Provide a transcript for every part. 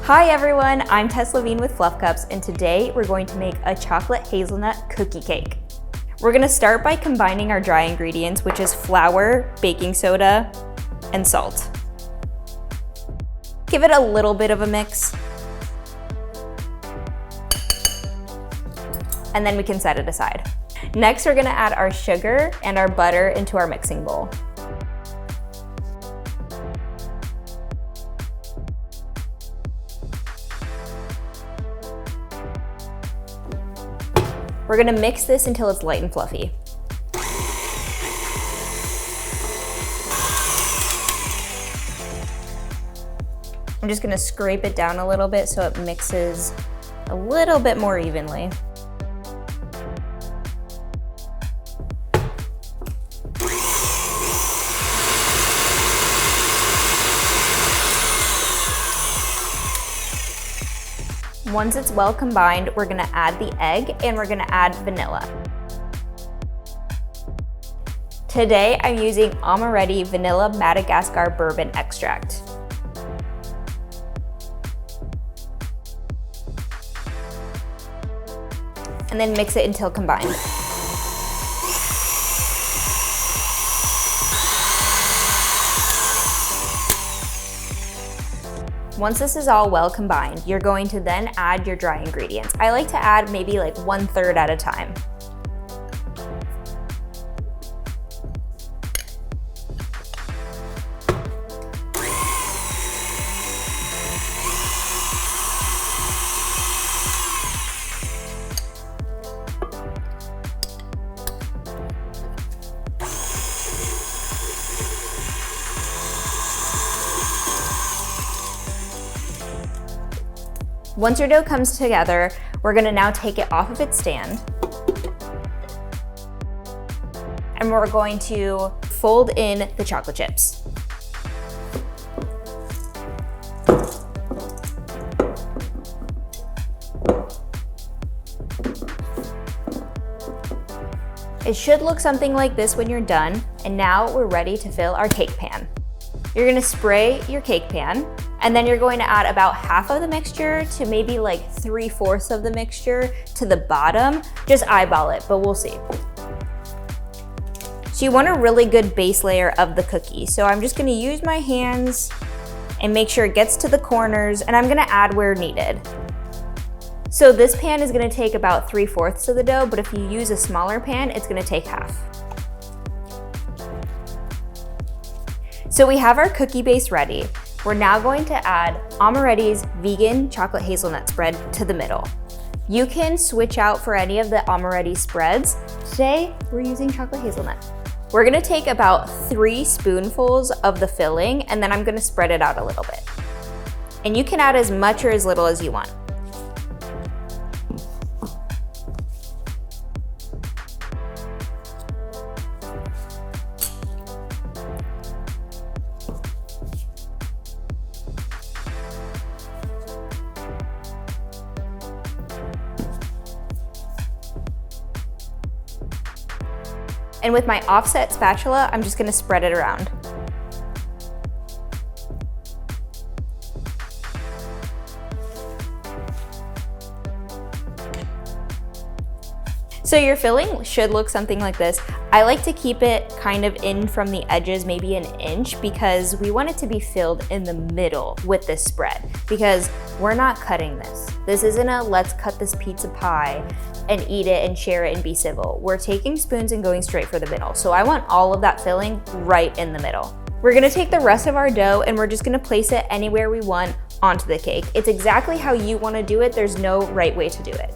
Hi everyone, I'm Tess with Fluff Cups, and today we're going to make a chocolate hazelnut cookie cake. We're gonna start by combining our dry ingredients, which is flour, baking soda, and salt. Give it a little bit of a mix. And then we can set it aside. Next, we're gonna add our sugar and our butter into our mixing bowl. We're gonna mix this until it's light and fluffy. I'm just gonna scrape it down a little bit so it mixes a little bit more evenly. Once it's well combined, we're gonna add the egg and we're gonna add vanilla. Today, I'm using Amoretti Vanilla Madagascar Bourbon Extract. And then mix it until combined. Once this is all well combined, you're going to then add your dry ingredients. I like to add maybe like 1/3 at a time. Once your dough comes together, we're gonna now take it off of its stand. And we're going to fold in the chocolate chips. It should look something like this when you're done, and now we're ready to fill our cake pan. You're gonna spray your cake pan, and then you're going to add about half of the mixture to maybe like 3/4 of the mixture to the bottom. Just eyeball it, but we'll see. So you want a really good base layer of the cookie. So I'm just gonna use my hands and make sure it gets to the corners, and I'm gonna add where needed. So this pan is gonna take about 3/4 of the dough, but if you use a smaller pan, it's gonna take half. So we have our cookie base ready. We're now going to add Amoretti's vegan chocolate hazelnut spread to the middle. You can switch out for any of the Amoretti spreads. Today, we're using chocolate hazelnut. We're gonna take about 3 spoonfuls of the filling, and then I'm gonna spread it out a little bit. And you can add as much or as little as you want. And with my offset spatula, I'm just gonna spread it around. So your filling should look something like this. I like to keep it kind of in from the edges, maybe 1 inch, because we want it to be filled in the middle with this spread, because we're not cutting this. This isn't a let's cut this pizza pie and eat it and share it and be civil. We're taking spoons and going straight for the middle. So I want all of that filling right in the middle. We're gonna take the rest of our dough and we're just gonna place it anywhere we want onto the cake. It's exactly how you wanna do it. There's no right way to do it.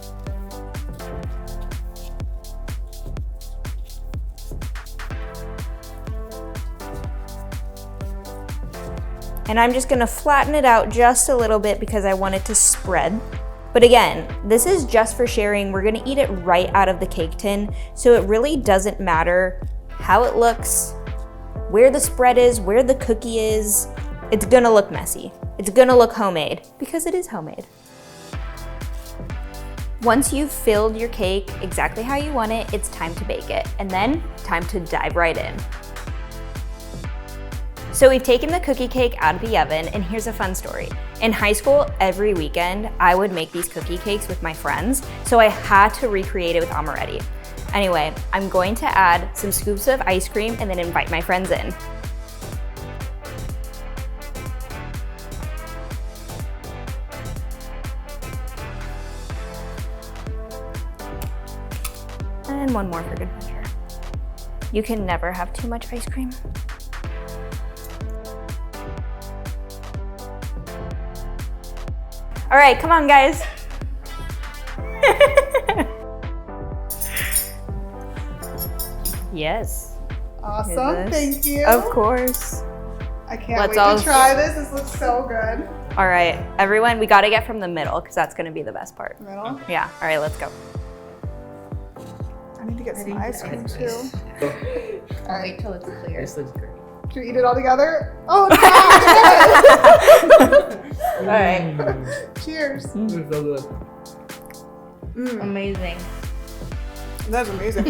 And I'm just gonna flatten it out just a little bit because I want it to spread. But again, this is just for sharing. We're gonna eat it right out of the cake tin, so it really doesn't matter how it looks, where the spread is, where the cookie is. It's gonna look messy. It's gonna look homemade, because it is homemade. Once you've filled your cake exactly how you want it, it's time to bake it, and then time to dive right in. So we've taken the cookie cake out of the oven, and here's a fun story. In high school, every weekend, I would make these cookie cakes with my friends, so I had to recreate it with Amoretti. Anyway, I'm going to add some scoops of ice cream and then invite my friends in. And one more for good measure. You can never have too much ice cream. All right, come on, guys. Yes. Awesome, thank you. Of course. I can't wait to try this. This looks so good. All right, everyone, we gotta get from the middle because that's gonna be the best part. Middle? Yeah, all right, let's go. I need to get some ice cream too. I'll wait till it's clear. This looks great. Should we eat it all together? Oh, no! All right. Cheers. It's so good. Amazing. That's amazing.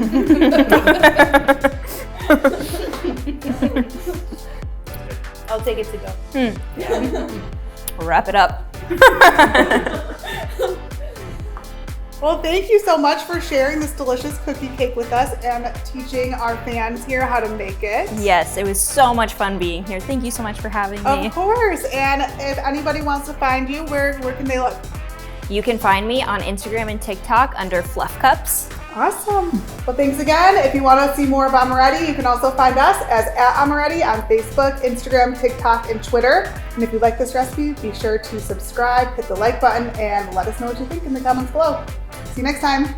I'll take it to go. Wrap it up. Well, thank you so much for sharing this delicious cookie cake with us and teaching our fans here how to make it. Yes, it was so much fun being here. Thank you so much for having me. Of course. And if anybody wants to find you, where can they look? You can find me on Instagram and TikTok under Fluff Cups. Awesome. Well, thanks again. If you want to see more of Amoretti, you can also find us as @Amoretti on Facebook, Instagram, TikTok, and Twitter. And if you like this recipe, be sure to subscribe, hit the like button, and let us know what you think in the comments below. See you next time.